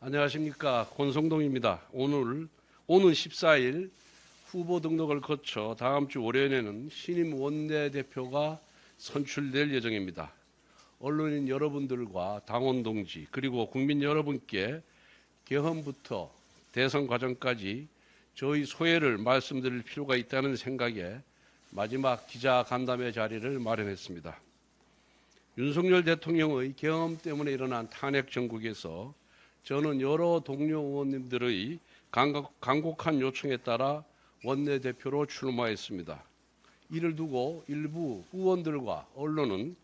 안녕하십니까. 권성동입니다. 오는 14일 후보 등록을 거쳐 다음 주 월요일에는 신임 원내대표가 선출될 예정입니다. 언론인 여러분들과 당원 동지 그리고 국민 여러분께 개헌부터 대선 과정까지 저희 소회를 말씀드릴 필요가 있다는 생각에 마지막 기자간담회 자리를 마련했습니다. 윤석열 대통령의 계엄 때문에 일어난 탄핵 정국에서 저는 여러 동료 의원님들의 간곡한 요청에 따라 원내대표로 출마했습니다. 이를 두고 일부 의원들과 언론은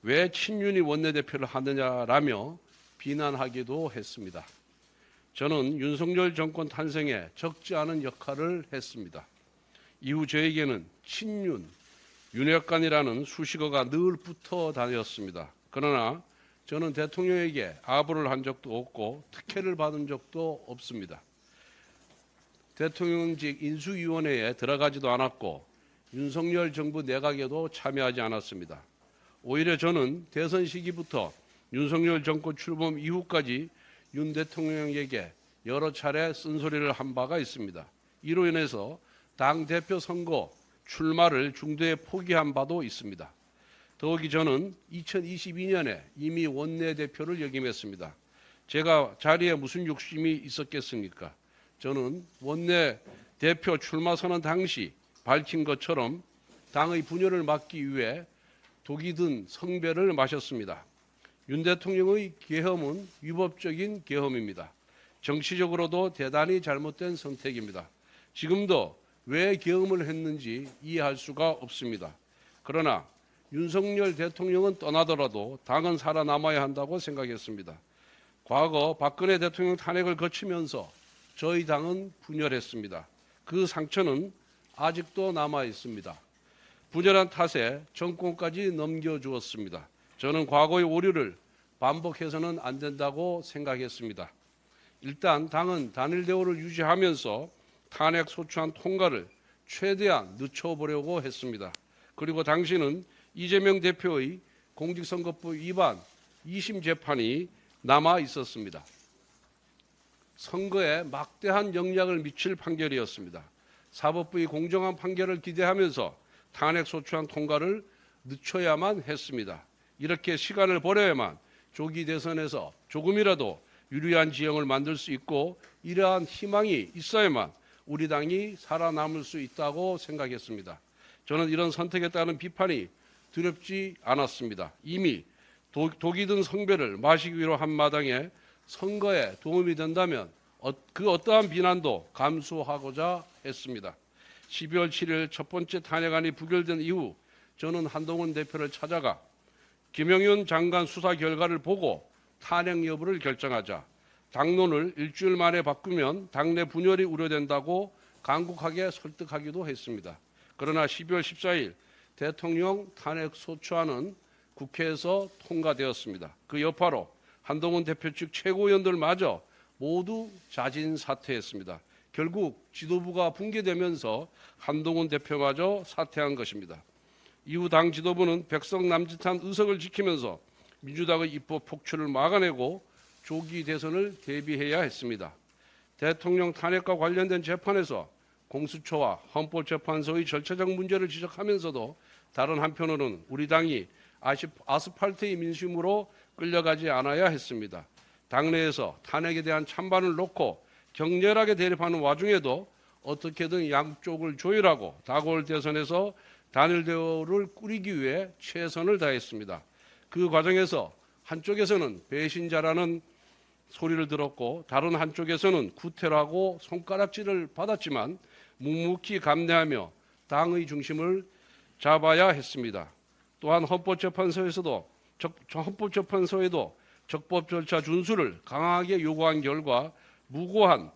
왜 친윤이 원내대표를 하느냐라며 비난하기도 했습니다. 저는 윤석열 정권 탄생에 적지 않은 역할을 했습니다. 이후 저에게는 친윤, 윤핵관이라는 수식어가 늘 붙어 다녔습니다. 그러나 저는 대통령에게 아부를 한 적도 없고 특혜를 받은 적도 없습니다. 대통령직 인수위원회에 들어가지도 않았고 윤석열 정부 내각에도 참여하지 않았습니다. 오히려 저는 대선 시기부터 윤석열 정권 출범 이후까지 윤 대통령에게 여러 차례 쓴소리를 한 바가 있습니다. 이로 인해서 당대표 선거 출마를 중도에 포기한 바도 있습니다. 더욱이 저는 2022년에 이미 원내대표를 역임했습니다. 제가 자리에 무슨 욕심이 있었겠습니까? 저는 원내대표 출마 선언 당시 밝힌 것처럼 당의 분열을 막기 위해 독이 든 성배를 마셨습니다. 윤 대통령의 계엄은 위법적인 계엄입니다. 정치적으로도 대단히 잘못된 선택입니다. 지금도 왜 계엄을 했는지 이해할 수가 없습니다. 그러나 윤석열 대통령은 떠나더라도 당은 살아남아야 한다고 생각했습니다. 과거 박근혜 대통령 탄핵을 거치면서 저희 당은 분열했습니다. 그 상처는 아직도 남아 있습니다. 분열한 탓에 정권까지 넘겨주었습니다. 저는 과거의 오류를 반복해서는 안 된다고 생각했습니다. 일단 당은 단일 대우를 유지하면서 탄핵 소추안 통과를 최대한 늦춰보려고 했습니다. 그리고 당시는 이재명 대표의 공직선거법 위반 2심 재판이 남아 있었습니다. 선거에 막대한 영향을 미칠 판결이었습니다. 사법부의 공정한 판결을 기대하면서 탄핵 소추안 통과를 늦춰야만 했습니다. 이렇게 시간을 벌여야만 조기 대선에서 조금이라도 유리한 지형을 만들 수 있고 이러한 희망이 있어야만 우리 당이 살아남을 수 있다고 생각했습니다. 저는 이런 선택에 따른 비판이 두렵지 않았습니다. 이미 독이 든 성배를 마시기 위로 한 마당에 선거에 도움이 된다면 그 어떠한 비난도 감수하고자 했습니다. 12월 7일 첫 번째 탄핵안이 부결된 이후 저는 한동훈 대표를 찾아가 김영현 장관 수사 결과를 보고 탄핵 여부를 결정하자 당론을 일주일 만에 바꾸면 당내 분열이 우려된다고 간곡하게 설득하기도 했습니다. 그러나 12월 14일 대통령 탄핵 소추안은 국회에서 통과되었습니다. 그 여파로 한동훈 대표 측 최고위원들마저 모두 자진 사퇴했습니다. 결국 지도부가 붕괴되면서 한동훈 대표마저 사퇴한 것입니다. 이후 당 지도부는 백석 남짓한 의석을 지키면서 민주당의 입법 폭출을 막아내고 조기 대선을 대비해야 했습니다. 대통령 탄핵과 관련된 재판에서 공수처와 헌법재판소의 절차적 문제를 지적하면서도 다른 한편으로는 우리 당이 아스팔트의 민심으로 끌려가지 않아야 했습니다. 당내에서 탄핵에 대한 찬반을 놓고 격렬하게 대립하는 와중에도 어떻게든 양쪽을 조율하고 다가올 대선에서 단일 대우를 꾸리기 위해 최선을 다했습니다. 그 과정에서 한쪽에서는 배신자라는 소리를 들었고 다른 한쪽에서는 구태라고 손가락질을 받았지만 묵묵히 감내하며 당의 중심을 잡아야 했습니다. 또한 헌법재판소에도 적법 절차 준수를 강하게 요구한 결과 무고한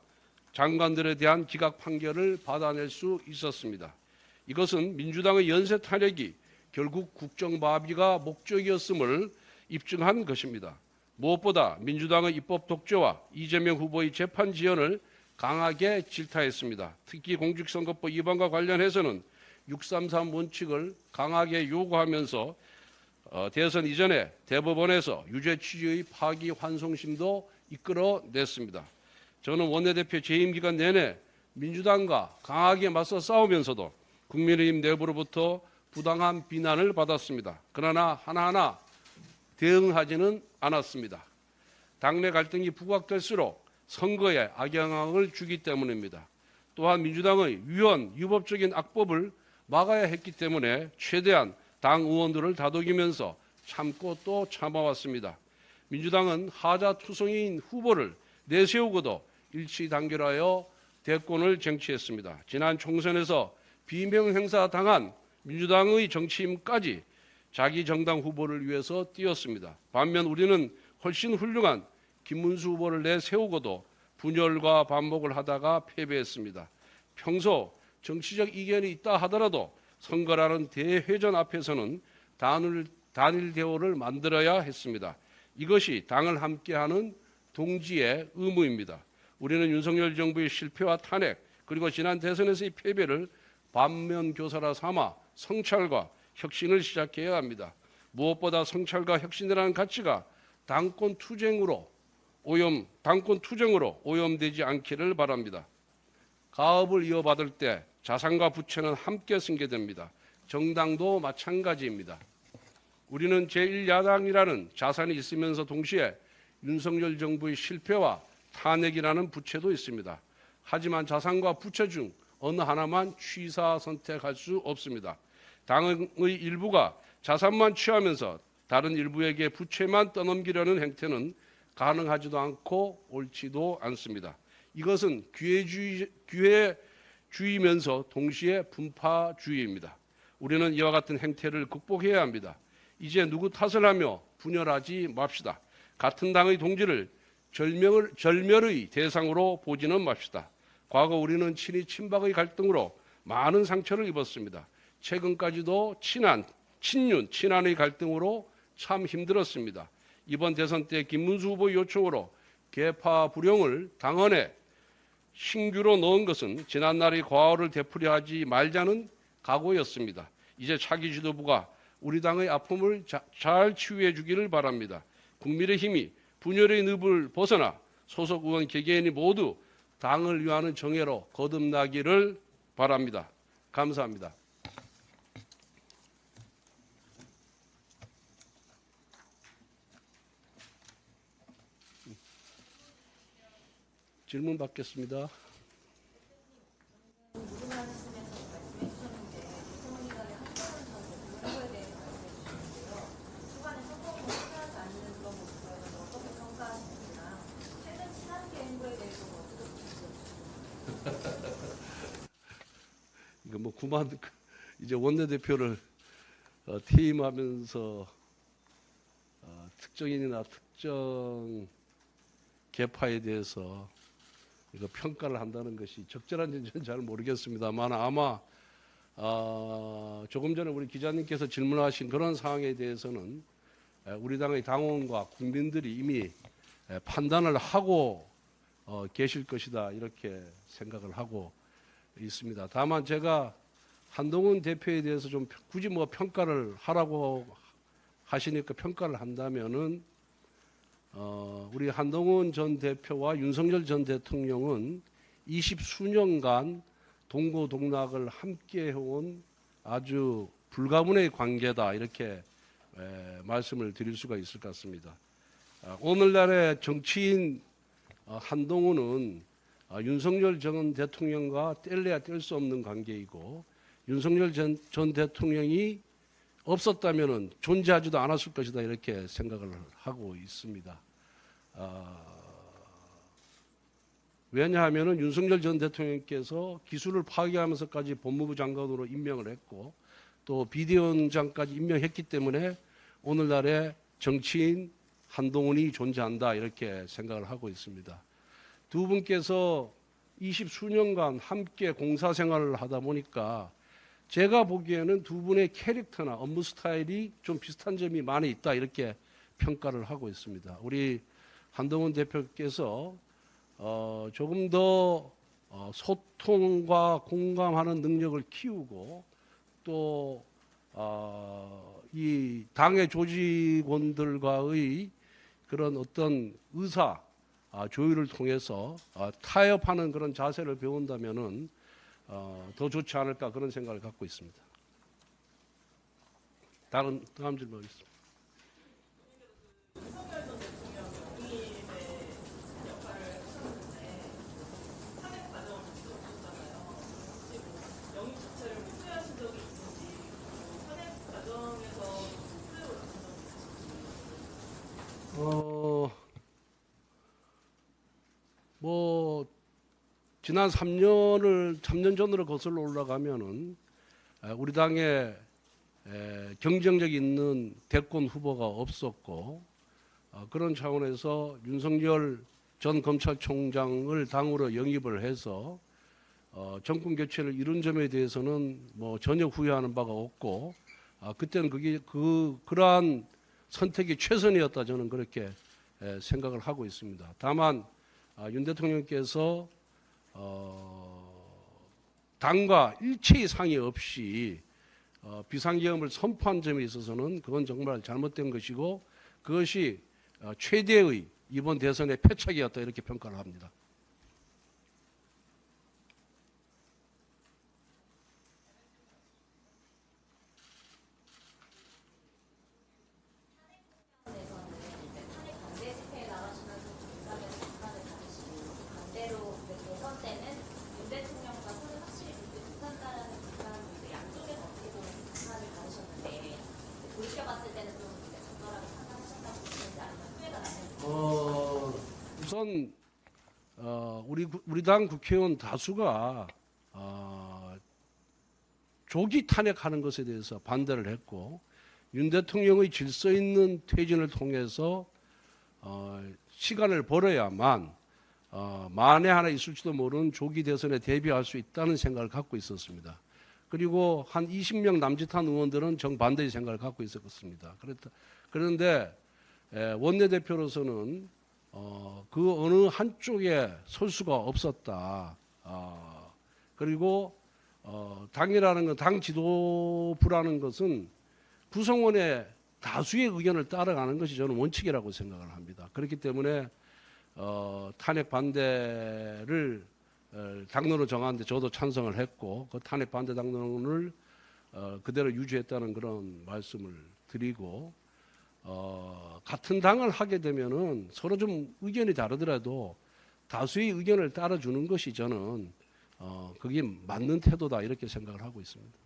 장관들에 대한 기각 판결을 받아낼 수 있었습니다. 이것은 민주당의 연쇄 탄핵이 결국 국정마비가 목적이었음을 입증한 것입니다. 무엇보다 민주당의 입법 독재와 이재명 후보의 재판 지연을 강하게 질타했습니다. 특히 공직선거법 위반과 관련해서는 633 원칙을 강하게 요구하면서 대선 이전에 대법원에서 유죄 취지의 파기환송심도 이끌어냈습니다. 저는 원내대표 재임 기간 내내 민주당과 강하게 맞서 싸우면서도 국민의힘 내부로부터 부당한 비난을 받았습니다. 그러나 하나하나 대응하지는 않았습니다. 당내 갈등이 부각될수록 선거에 악영향을 주기 때문입니다. 또한 민주당의 위헌, 유법적인 악법을 막아야 했기 때문에 최대한 당 의원들을 다독이면서 참고 또 참아왔습니다. 민주당은 하자 투성이인 후보를 내세우고도 일치 단결하여 대권을 쟁취했습니다. 지난 총선에서 비명 행사 당한 민주당의 정치인까지 자기 정당 후보를 위해서 뛰었습니다. 반면 우리는 훨씬 훌륭한 김문수 후보를 내세우고도 분열과 반목을 하다가 패배했습니다. 평소 정치적 이견이 있다 하더라도 선거라는 대회전 앞에서는 단일 대우를 만들어야 했습니다. 이것이 당을 함께하는 동지의 의무입니다. 우리는 윤석열 정부의 실패와 탄핵 그리고 지난 대선에서의 패배를 반면교사라 삼아 성찰과 혁신을 시작해야 합니다. 무엇보다 성찰과 혁신이라는 가치가 당권 투쟁으로 오염되지 않기를 바랍니다. 가업을 이어받을 때 자산과 부채는 함께 승계됩니다. 정당도 마찬가지입니다. 우리는 제1야당이라는 자산이 있으면서 동시에 윤석열 정부의 실패와 탄핵이라는 부채도 있습니다. 하지만 자산과 부채 중 어느 하나만 취사 선택할 수 없습니다. 당의 일부가 자산만 취하면서 다른 일부에게 부채만 떠넘기려는 행태는 가능하지도 않고 옳지도 않습니다. 이것은 기회주의면서 동시에 분파주의입니다. 우리는 이와 같은 행태를 극복해야 합니다. 이제 누구 탓을 하며 분열하지 맙시다. 같은 당의 동지를 절멸의 대상으로 보지는 맙시다. 과거 우리는 친이 친박의 갈등으로 많은 상처를 입었습니다. 최근까지도 친한의 갈등으로 참 힘들었습니다. 이번 대선 때 김문수 후보의 요청으로 계파 불용을 당헌에 신규로 넣은 것은 지난날의 과오를 되풀이하지 말자는 각오였습니다. 이제 차기 지도부가 우리 당의 아픔을 잘 치유해 주기를 바랍니다. 국민의힘이 분열의 늪을 벗어나 소속 의원 개개인이 모두 당을 위하는 정예로 거듭나기를 바랍니다. 감사합니다. 질문 받겠습니다. 이거 뭐 이제 원내대표를 퇴임하면서 특정인이나 특정 계파에 대해서 이거 평가를 한다는 것이 적절한지는 잘 모르겠습니다만 아마 조금 전에 우리 기자님께서 질문하신 그런 상황에 대해서는 우리 당의 당원과 국민들이 이미 판단을 하고 계실 것이다 이렇게 생각을 하고 있습니다. 다만 제가 한동훈 대표에 대해서 좀 굳이 뭐 평가를 하라고 하시니까 평가를 한다면은 우리 한동훈 전 대표와 윤석열 전 대통령은 20수년간 동고동락을 함께 해온 아주 불가문의 관계다 이렇게 말씀을 드릴 수가 있을 것 같습니다. 오늘날의 정치인 한동훈은 윤석열 전 대통령과 뗄래야 뗄 수 없는 관계이고 윤석열 전 대통령이 없었다면 존재하지도 않았을 것이다 이렇게 생각을 하고 있습니다. 왜냐하면 윤석열 전 대통령께서 기술을 파괴하면서까지 법무부 장관으로 임명을 했고 또 비대위원장까지 임명했기 때문에 오늘날의 정치인 한동훈이 존재한다 이렇게 생각을 하고 있습니다. 두 분께서 20수년간 함께 공사 생활을 하다 보니까 제가 보기에는 두 분의 캐릭터나 업무 스타일이 좀 비슷한 점이 많이 있다 이렇게 평가를 하고 있습니다. 우리 한동훈 대표께서 조금 더 소통과 공감하는 능력을 키우고 또 이 당의 조직원들과의 그런 어떤 의사 조율을 통해서 타협하는 그런 자세를 배운다면은 더 좋지 않을까 그런 생각을 갖고 있습니다. 다음 질문 하겠습니다. 뭐 지난 3년 전으로 거슬러 올라가면은 우리 당에 경쟁력 있는 대권 후보가 없었고 그런 차원에서 윤석열 전 검찰총장을 당으로 영입을 해서 정권 교체를 이룬 점에 대해서는 뭐 전혀 후회하는 바가 없고 그때는 그게 그러한 선택이 최선이었다 저는 그렇게 생각을 하고 있습니다. 다만 윤 대통령께서 당과 일체의 상의 없이 비상계엄을 선포한 점에 있어서는 그건 정말 잘못된 것이고 그것이 최대의 이번 대선의 패착이었다 이렇게 평가를 합니다. 우선 우리 당 국회의원 다수가 조기 탄핵하는 것에 대해서 반대를 했고 윤 대통령의 질서 있는 퇴진을 통해서 시간을 벌어야만 만에 하나 있을지도 모르는 조기 대선에 대비할 수 있다는 생각을 갖고 있었습니다. 그리고 한 20명 남짓한 의원들은 정반대의 생각을 갖고 있었습니다. 그런데 원내대표로서는 그 어느 한쪽에 설 수가 없었다. 그리고 당이라는 건 당 지도부라는 것은 구성원의 다수의 의견을 따라가는 것이 저는 원칙이라고 생각을 합니다. 그렇기 때문에 탄핵 반대를 당론으로 정하는데 저도 찬성을 했고 그 탄핵 반대 당론을 그대로 유지했다는 그런 말씀을 드리고 같은 당을 하게 되면은 서로 좀 의견이 다르더라도 다수의 의견을 따라주는 것이 저는 그게 맞는 태도다 이렇게 생각을 하고 있습니다.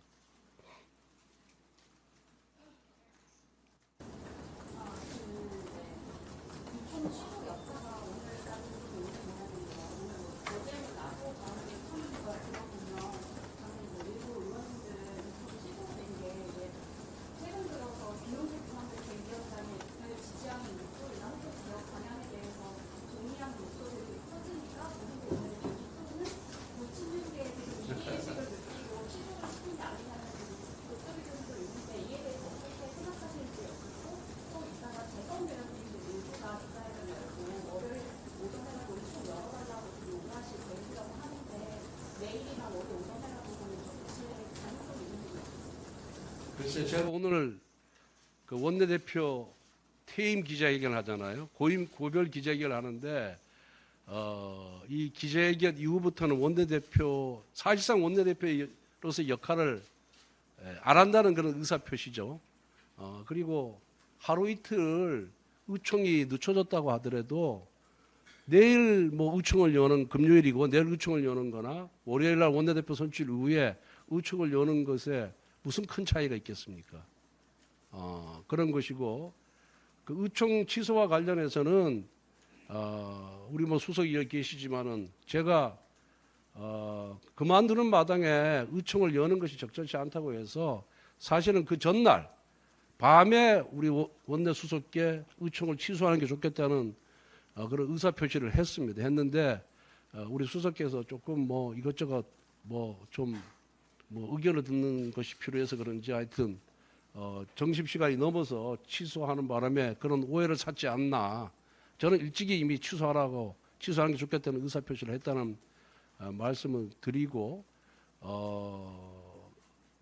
글쎄 제가 오늘 그 원내대표 퇴임 기자회견을 하잖아요. 고별 기자회견을 하는데 이 기자회견 이후부터는 원내대표 사실상 원내대표로서 역할을 안 한다는 그런 의사표시죠. 그리고 하루 이틀 의총이 늦춰졌다고 하더라도 내일 뭐 의총을 여는 금요일이고 내일 의총을 여는 거나 월요일 날 원내대표 선출 이후에 의총을 여는 것에 무슨 큰 차이가 있겠습니까? 그런 것이고 그 의총 취소와 관련해서는 우리 뭐 수석이 여기 계시지만은 제가 그만두는 마당에 의총을 여는 것이 적절치 않다고 해서 사실은 그 전날 밤에 우리 원내 수석께 의총을 취소하는 게 좋겠다는 그런 의사 표시를 했는데 우리 수석께서 조금 뭐 이것저것 좀 의견을 듣는 것이 필요해서 그런지 하여튼 점심시간이 넘어서 취소하는 바람에 그런 오해를 샀지 않나. 저는 일찍이 이미 취소하는 게 좋겠다는 의사표시를 했다는 말씀을 드리고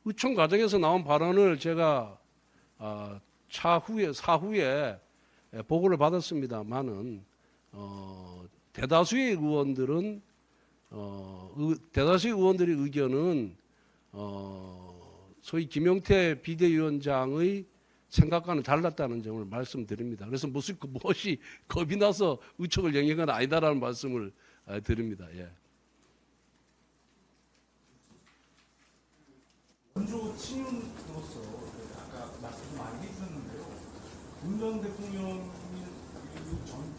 의총 과정에서 나온 발언을 제가 사후에 보고를 받았습니다만은 대다수의 의원들은 대다수의 의원들의 의견은 소위 김용태 비대위원장의 생각과는 달랐다는 점을 말씀드립니다. 그래서 무엇이 겁이 나서 의총을 영위한 건 아니다라는 말씀을 드립니다. 예. 원조 친윤으로서 아까 말씀 좀 많이 해주셨는데요. 문 전 대통령이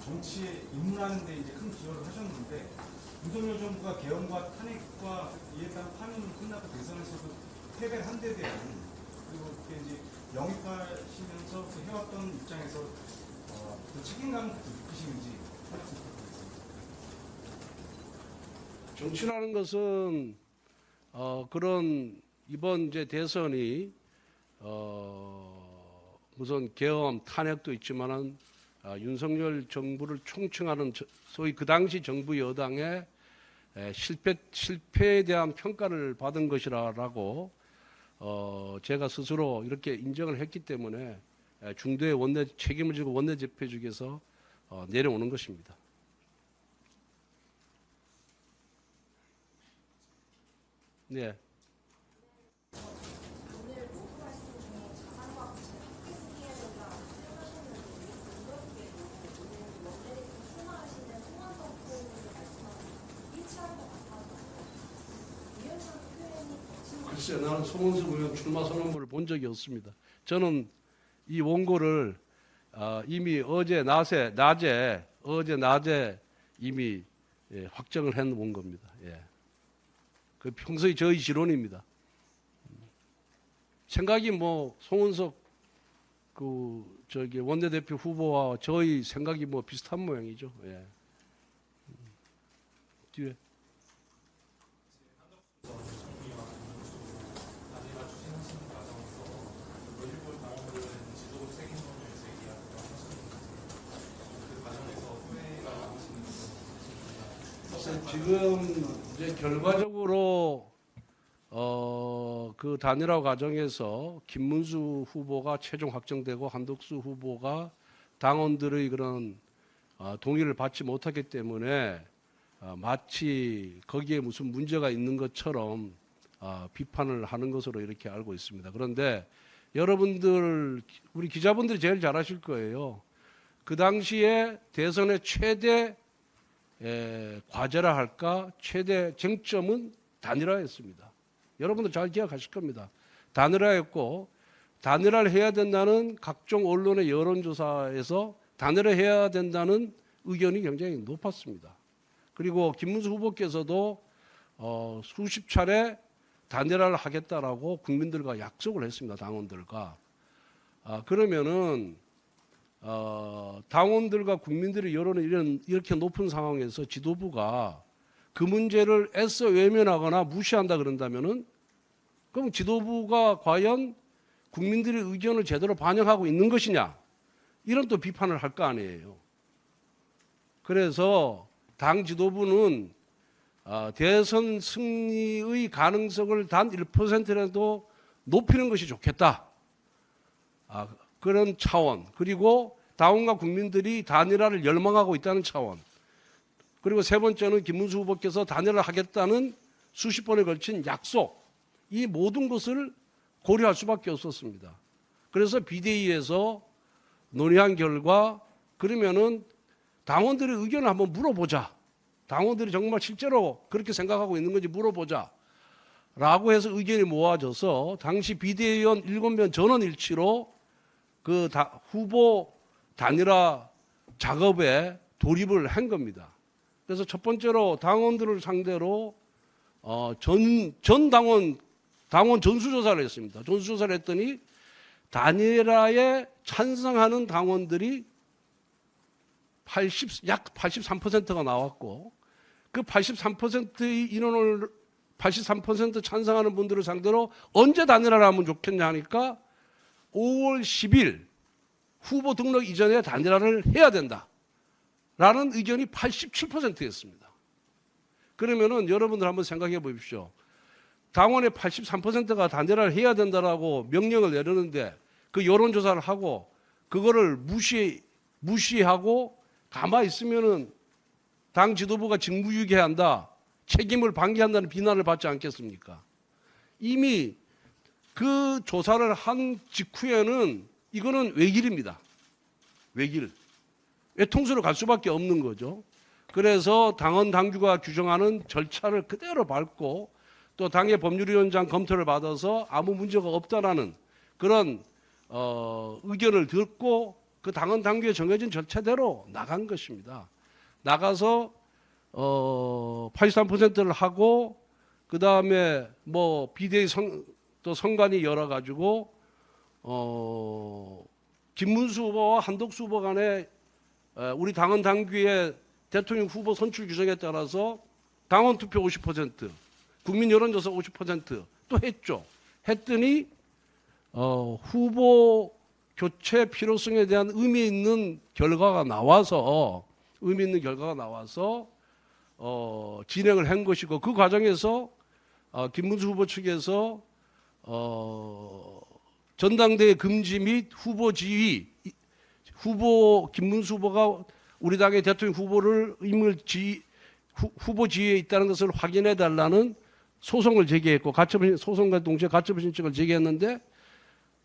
정치에 입문하는 데 이제 큰 기여를 하셨는데 윤석열 정부가 개헌과 탄핵과 이에 따른 파면으로 끝나고 대선에서도 패배를 한 데 대한 그리고 그게 이제 영입하시면서 그 해왔던 입장에서 그 책임감을 느끼시는지 말씀 부탁드리겠습니다. 정치라는 것은 그런 이번 이제 대선이 우선 개헌 탄핵도 있지만은 윤석열 정부를 총칭하는 소위 그 당시 정부 여당의 실패에 대한 평가를 받은 것이라고 제가 스스로 이렇게 인정을 했기 때문에 중도의 원내 책임을 지고 원내 대표직에서 내려오는 것입니다. 네. 글쎄, 나는 송원석 의원 출마 선언문을 본 적이 없습니다. 저는 이 원고를 이미 어제 낮에 이미 확정을 해놓은 겁니다. 예. 그 평소에 저희 지론입니다. 생각이 뭐 송원석 원내대표 후보와 저희 생각이 뭐 비슷한 모양이죠. 예. 뒤에. 지금 이제 결과적으로 그 단일화 과정에서 김문수 후보가 최종 확정되고 한덕수 후보가 당원들의 그런 동의를 받지 못하기 때문에 마치 거기에 무슨 문제가 있는 것처럼 비판을 하는 것으로 이렇게 알고 있습니다. 그런데 여러분들 우리 기자분들이 제일 잘 아실 거예요. 그 당시에 대선의 최대 과제라 할까 최대 쟁점은 단일화였습니다. 여러분들 잘 기억하실 겁니다. 단일화였고 단일화를 해야 된다는 각종 언론의 여론조사에서 단일화를 해야 된다는 의견이 굉장히 높았습니다. 그리고 김문수 후보께서도 수십 차례 단일화를 하겠다라고 국민들과 약속을 했습니다. 당원들과. 그러면은 당원들과 국민들의 여론이 이렇게 높은 상황에서 지도부가 그 문제를 애써 외면하거나 무시한다 그런다면은 그럼 지도부가 과연 국민들의 의견을 제대로 반영하고 있는 것이냐 이런 또 비판을 할 거 아니에요. 그래서 당 지도부는 대선 승리의 가능성을 단 1%라도 높이는 것이 좋겠다. 그런 차원, 그리고 당원과 국민들이 단일화를 열망하고 있다는 차원, 그리고 세 번째는 김문수 후보께서 단일화를 하겠다는 수십 번에 걸친 약속, 이 모든 것을 고려할 수밖에 없었습니다. 그래서 비대위에서 논의한 결과 그러면은 당원들의 의견을 한번 물어보자. 당원들이 정말 실제로 그렇게 생각하고 있는 건지 물어보자. 라고 해서 의견이 모아져서 당시 비대위원 7명 전원 일치로 그 후보 단일화 작업에 돌입을 한 겁니다. 그래서 첫 번째로 당원들을 상대로 전 당원 전수조사를 했습니다. 전수조사를 했더니 단일화에 찬성하는 당원들이 약 83%가 나왔고 그 83%의 인원을 83% 찬성하는 분들을 상대로 언제 단일화를 하면 좋겠냐 하니까 5월 10일 후보 등록 이전에 단일화를 해야 된다라는 의견이 87%였습니다. 그러면은 여러분들 한번 생각해 보십시오. 당원의 83%가 단일화를 해야 된다라고 명령을 내렸는데 그 여론조사를 하고 그거를 무시하고 가만히 있으면은 당 지도부가 직무유기해야 한다, 책임을 방기한다는 비난을 받지 않겠습니까? 이미 그 조사를 한 직후에는 이거는 외길입니다. 외길. 외통수로 갈 수밖에 없는 거죠. 그래서 당헌 당규가 규정하는 절차를 그대로 밟고 또 당의 법률위원장 검토를 받아서 아무 문제가 없다라는 그런 의견을 듣고 그 당헌 당규에 정해진 절차대로 나간 것입니다. 나가서 83%를 하고 그 다음에 뭐 비대위 또 선관위 열어가지고 김문수 후보와 한덕수 후보 간에 우리 당헌 당규의 대통령 후보 선출 규정에 따라서 당원 투표 50%, 국민 여론조사 50%또 했죠. 했더니 후보 교체 필요성에 대한 의미 있는 결과가 나와서 진행을 한 것이고, 그 과정에서 김문수 후보 측에서 전당대회 금지 및 후보 지위, 김문수 후보가 우리 당의 대통령 후보를 후보 지위에 있다는 것을 확인해 달라는 소송을 제기했고, 소송과 동시에 가처분 신청을 제기했는데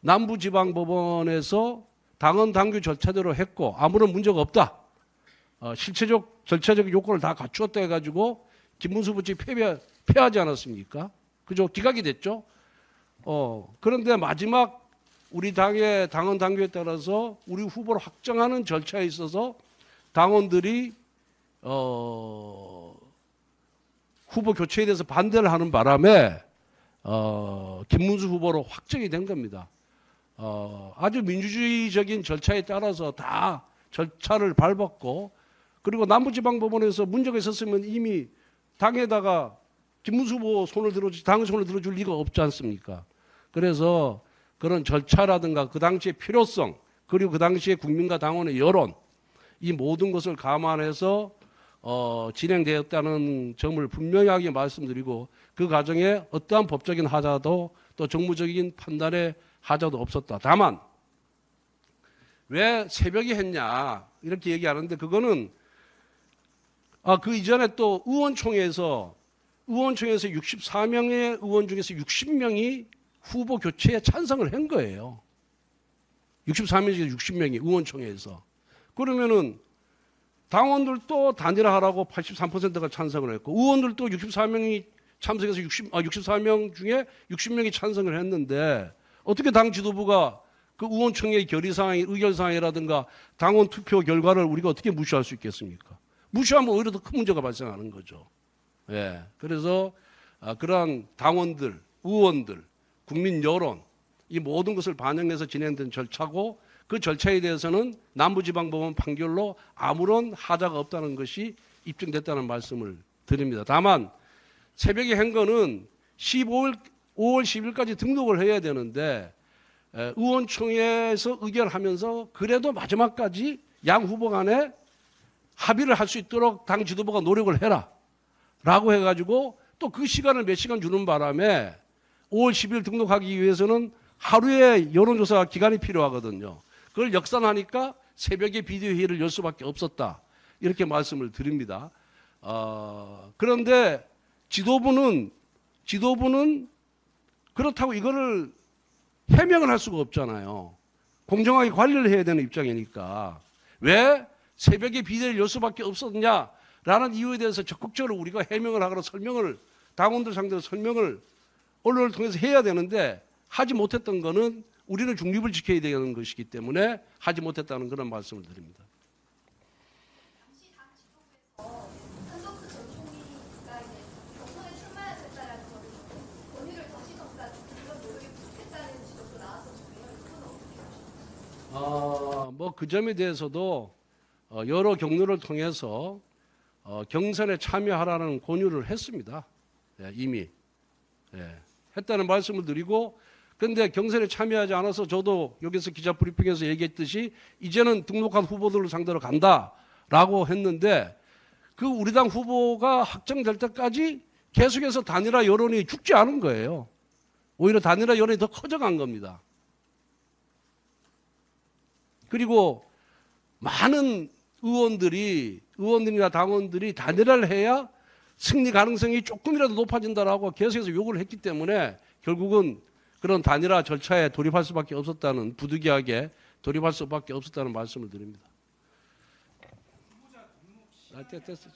남부지방법원에서 당헌 당규 절차대로 했고 아무런 문제가 없다, 실체적 절차적 요건을 다 갖추었다 해가지고 김문수 후보 측이 패하지 않았습니까? 그죠? 기각이 됐죠. 그런데 마지막 우리 당의 당헌 당규에 따라서 우리 후보를 확정하는 절차에 있어서 당원들이 후보 교체에 대해서 반대를 하는 바람에 김문수 후보로 확정이 된 겁니다. 아주 민주주의적인 절차에 따라서 다 절차를 밟았고, 그리고 남부지방법원에서 문제가 있었으면 이미 당에다가 김문수 후보 당의 손을 들어줄 리가 없지 않습니까? 그래서 그런 절차라든가 그 당시의 필요성, 그리고 그 당시의 국민과 당원의 여론, 이 모든 것을 감안해서 진행되었다는 점을 분명하게 말씀드리고, 그 과정에 어떠한 법적인 하자도 또 정무적인 판단의 하자도 없었다. 다만 왜 새벽에 했냐 이렇게 얘기하는데, 그거는 그 이전에 또 의원총회에서 64명의 의원 중에서 60명이 후보 교체에 찬성을 한 거예요. 64명 중에 60명이 의원총회에서. 그러면은 당원들도 단일화하라고 83%가 찬성을 했고, 의원들도 64명이 참석해서 64명 중에 60명이 찬성을 했는데, 어떻게 당 지도부가 그 의원총회의 의결사항이라든가 당원 투표 결과를 우리가 어떻게 무시할 수 있겠습니까? 무시하면 오히려 더 큰 문제가 발생하는 거죠. 예. 그래서 그러한 당원들, 의원들, 국민 여론, 이 모든 것을 반영해서 진행된 절차고, 그 절차에 대해서는 남부지방법원 판결로 아무런 하자가 없다는 것이 입증됐다는 말씀을 드립니다. 다만 새벽에 한 거는 5월 10일까지 등록을 해야 되는데, 의원총회에서 의결하면서 그래도 마지막까지 양 후보 간에 합의를 할 수 있도록 당 지도부가 노력을 해라 라고 해가지고 또 그 시간을 몇 시간 주는 바람에 5월 10일 등록하기 위해서는 하루의 여론조사 기간이 필요하거든요. 그걸 역산하니까 새벽에 비대위회의를 열 수밖에 없었다, 이렇게 말씀을 드립니다. 그런데 지도부는 그렇다고 이거를 해명을 할 수가 없잖아요. 공정하게 관리를 해야 되는 입장이니까 왜 새벽에 비대위를 열 수밖에 없었느냐라는 이유에 대해서 적극적으로 우리가 해명을 하거나 당원들 상대로 설명을 언론을 통해서 해야 되는데, 하지 못했던 거는 우리는 중립을 지켜야 되는 것이기 때문에 하지 못했다는 그런 말씀을 드립니다. 당시 당 지도부에서 한덕수 전 총리가 이제 경선에 출마하겠다라는 거를 권유를 다시 전까 그런 노력이 부족했다는 지적도 나왔었는데요. 이건 어떻게 보십니까? 뭐 그 점에 대해서도 여러 경로를 통해서 경선에 참여하라는 권유를 했습니다. 예, 이미 했다는 말씀을 드리고, 그런데 경선에 참여하지 않아서 저도 여기서 기자 브리핑에서 얘기했듯이 이제는 등록한 후보들을 상대로 간다라고 했는데, 그 우리 당 후보가 확정될 때까지 계속해서 단일화 여론이 죽지 않은 거예요. 오히려 단일화 여론이 더 커져간 겁니다. 그리고 많은 의원들이나 당원들이 단일화를 해야 승리 가능성이 조금이라도 높아진다라고 계속해서 요구를 했기 때문에 결국은 그런 단일화 절차에 돌입할 수밖에 없었다는, 부득이하게 돌입할 수밖에 없었다는 말씀을 드립니다. 됐어.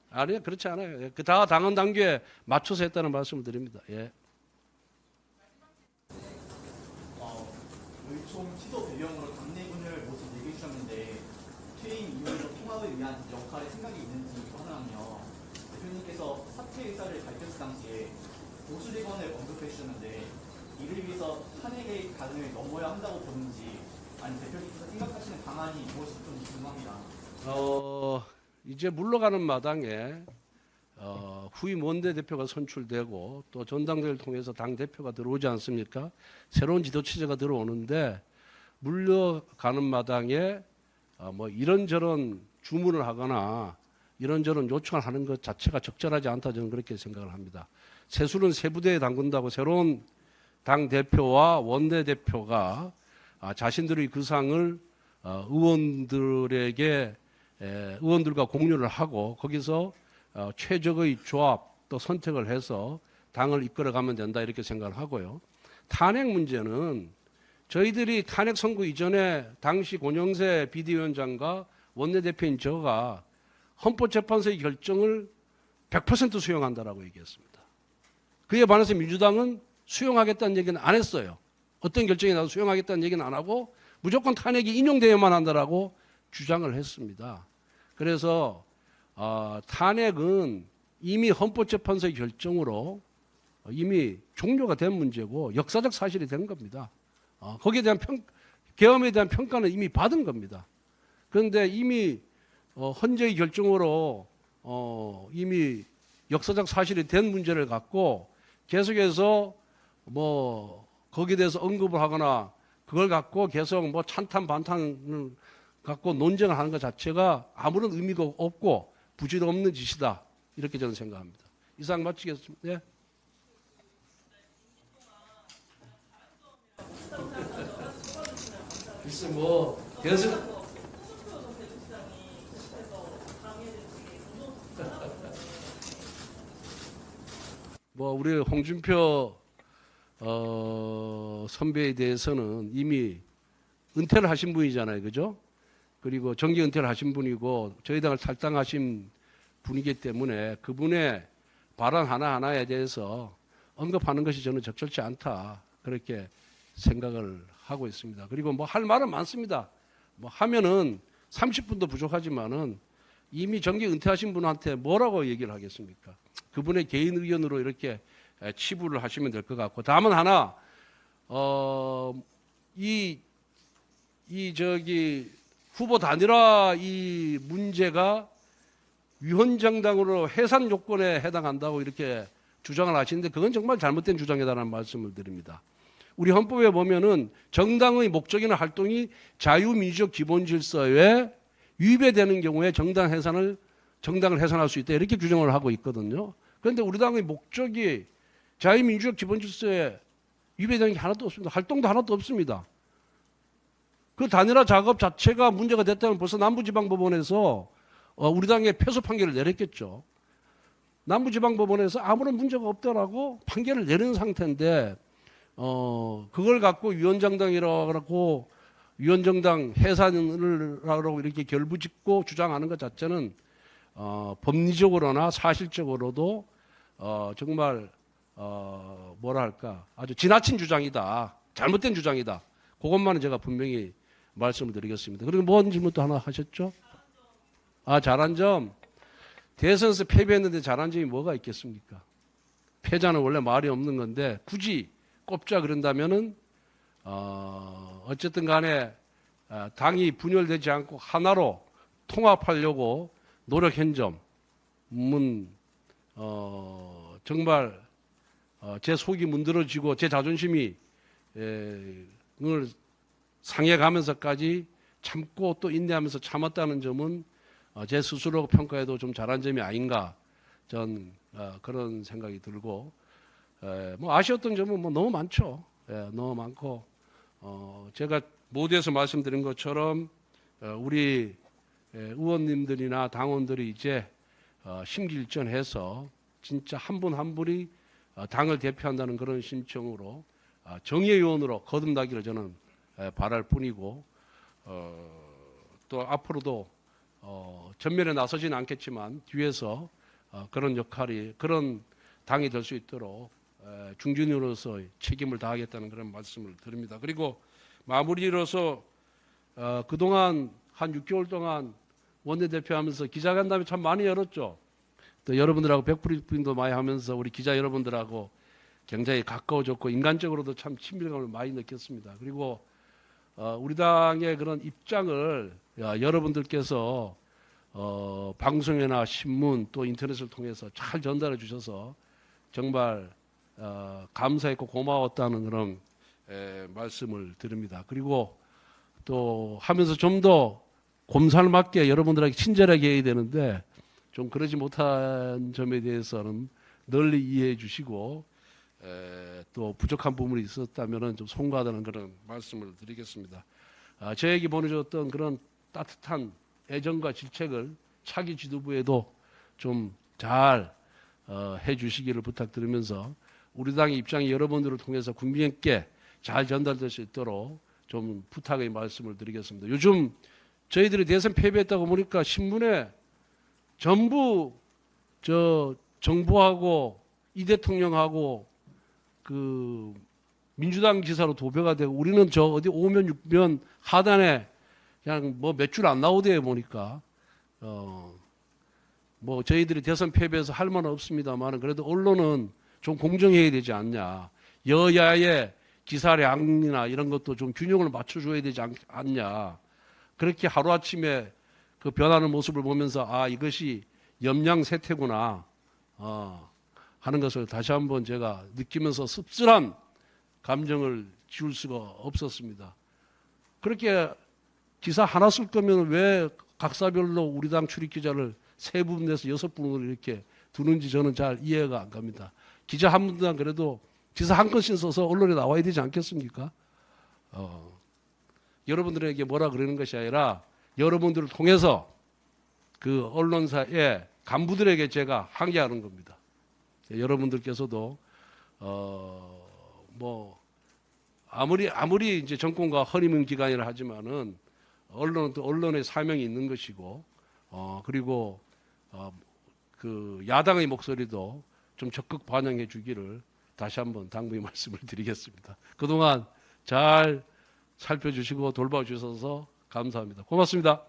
아니요, 그렇지 않아요. 그 다 당헌 당규에 맞춰서 했다는 말씀을 드립니다. 예. 의총 취소 배경으로 당내군을 모습 얘기해 주셨는데 퇴임 이후에도 통합을 위한 역할에 생각이 있는지 하나는요. 대표님께서 사퇴 의사를 밝혔을 당시에 보수대건을 언급해 주셨는데 이를 위해서 탄핵의 가능을 넘어야 한다고 보는지 아니면 대표님께서 생각하시는 방안이 무엇인지 좀 궁금합니다. 이제 물러가는 마당에 후임 원내대표가 선출되고 또 전당대회를 통해서 당대표가 들어오지 않습니까? 새로운 지도 체제가 들어오는데 물러가는 마당에 뭐 이런저런 주문을 하거나 이런저런 요청을 하는 것 자체가 적절하지 않다, 저는 그렇게 생각을 합니다. 세술은 세 부대에 담근다고 새로운 당대표와 원내대표가 자신들의 그 상을 의원들과 공유를 하고 거기서 최적의 조합 또 선택을 해서 당을 이끌어가면 된다, 이렇게 생각을 하고요. 탄핵 문제는 저희들이 탄핵 선고 이전에 당시 권영세 비대위원장과 원내대표인 저가 헌법재판소의 결정을 100% 수용한다라고 얘기했습니다. 그에 반해서 민주당은 수용하겠다는 얘기는 안 했어요. 어떤 결정이 나도 수용하겠다는 얘기는 안 하고 무조건 탄핵이 인용되어야만 한다라고 주장을 했습니다. 그래서 탄핵은 이미 헌법재판소의 결정으로 이미 종료가 된 문제고 역사적 사실이 된 겁니다. 거기에 대한 계엄에 대한 평가는 이미 받은 겁니다. 그런데 이미 헌재의 결정으로 이미 역사적 사실이 된 문제를 갖고 계속해서 뭐 거기에 대해서 언급을 하거나 그걸 갖고 계속 뭐 찬탄 반탄을 갖고 논쟁을 하는 것 자체가 아무런 의미가 없고 부질없는 짓이다, 이렇게 저는 생각합니다. 이상 마치겠습니다. 네. 글쎄 뭐 계속 뭐 우리 홍준표 선배에 대해서는 이미 은퇴를 하신 분이잖아요, 그죠? 그리고 정기 은퇴를 하신 분이고 저희 당을 탈당하신 분이기 때문에 그분의 발언 하나하나에 대해서 언급하는 것이 저는 적절치 않다, 그렇게 생각을 하고 있습니다. 그리고 뭐 할 말은 많습니다. 뭐 하면은 30분도 부족하지만은 이미 정기 은퇴하신 분한테 뭐라고 얘기를 하겠습니까? 그분의 개인 의견으로 이렇게 치부를 하시면 될 것 같고, 다만 하나 후보 단일화 이 문제가 위헌정당으로 해산 요건에 해당한다고 이렇게 주장을 하시는데 그건 정말 잘못된 주장이다라는 말씀을 드립니다. 우리 헌법에 보면은 정당의 목적이나 활동이 자유민주적 기본질서에 위배되는 경우에 정당을 해산할 수 있다, 이렇게 규정을 하고 있거든요. 그런데 우리 당의 목적이 자유민주적 기본질서에 위배되는 게 하나도 없습니다. 활동도 하나도 없습니다. 그 단일화 작업 자체가 문제가 됐다면 벌써 남부지방법원에서 우리 당에 패소 판결을 내렸겠죠. 남부지방법원에서 아무런 문제가 없다라고 판결을 내린 상태인데 그걸 갖고 위헌정당이라고 위헌정당 해산을 하라고 이렇게 결부짓고 주장하는 것 자체는 법리적으로나 사실적으로도 정말 뭐랄까 아주 지나친 주장이다, 잘못된 주장이다. 그것만은 제가 분명히 말씀을 드리겠습니다. 그리고 뭔 질문 또 하나 하셨죠? 잘한 점. 대선에서 패배했는데 잘한 점이 뭐가 있겠습니까? 패자는 원래 말이 없는 건데 굳이 꼽자 그런다면은 어쨌든 간에 당이 분열되지 않고 하나로 통합하려고 노력한 점은 정말 제 속이 문드러지고 제 자존심이 을 상해가면서까지 참고 또 인내하면서 참았다는 점은 제 스스로 평가해도 좀 잘한 점이 아닌가, 전 그런 생각이 들고, 뭐 아쉬웠던 점은 뭐 너무 많죠. 너무 많고 제가 모두에서 말씀드린 것처럼 우리 의원님들이나 당원들이 이제 심기일전해서 진짜 한 분 한 분이 당을 대표한다는 그런 심정으로 정의위원으로 거듭나기를 저는 바랄 뿐이고 또 앞으로도 전면에 나서지는 않겠지만 뒤에서 그런 역할이 그런 당이 될 수 있도록 중진으로서 책임을 다하겠다는 그런 말씀을 드립니다. 그리고 마무리로서 그동안 한 6개월 동안 원내대표하면서 기자간담회 참 많이 열었죠. 또 여러분들하고 백브리핑도 많이 하면서 우리 기자 여러분들하고 굉장히 가까워졌고 인간적으로도 참 친밀감을 많이 느꼈습니다. 그리고 우리 당의 그런 입장을 여러분들께서 방송이나 신문 또 인터넷을 통해서 잘 전달해 주셔서 정말 감사했고 고마웠다는 그런 말씀을 드립니다. 그리고 또 하면서 좀 더 곰살맞게 여러분들에게 친절하게 해야 되는데 좀 그러지 못한 점에 대해서는 널리 이해해 주시고 또 부족한 부분이 있었다면 좀 송구하다는 그런 말씀을 드리겠습니다. 저에게 보내줬던 그런 따뜻한 애정과 질책을 차기 지도부에도 좀 잘 해주시기를 부탁드리면서 우리 당의 입장이 여러분들을 통해서 국민께 잘 전달될 수 있도록 좀 부탁의 말씀을 드리겠습니다. 요즘 저희들이 대선 패배했다고 보니까 신문에 전부 정부하고 이 대통령하고 그 민주당 기사로 도배가 되고 우리는 저 어디 5면 6면 하단에 그냥 뭐 몇 줄 안 나오대요 보니까 뭐 저희들이 대선 패배해서 할 말은 없습니다만 그래도 언론은 좀 공정해야 되지 않냐. 여야의 기사량이나 이런 것도 좀 균형을 맞춰줘야 되지 않냐. 그렇게 하루아침에 그 변하는 모습을 보면서 이것이 염량세태구나 하는 것을 다시 한번 제가 느끼면서 씁쓸한 감정을 지울 수가 없었습니다. 그렇게 기사 하나 쓸 거면 왜 각사별로 우리 당 출입기자를 3분에서 6분으로 이렇게 두는지 저는 잘 이해가 안 갑니다. 기자 한 분당 그래도 기사 한 건씩 써서 언론에 나와야 되지 않겠습니까? 여러분들에게 뭐라 그러는 것이 아니라 여러분들을 통해서 그 언론사의 간부들에게 제가 항의하는 겁니다. 여러분들께서도 뭐 아무리 이제 정권과 허니문 기간이라 하지만은 언론은 또 언론의 사명이 있는 것이고 그리고 그 야당의 목소리도 좀 적극 반영해 주기를 다시 한번 당부의 말씀을 드리겠습니다. 그동안 잘 살펴주시고 돌봐주셔서 감사합니다. 고맙습니다.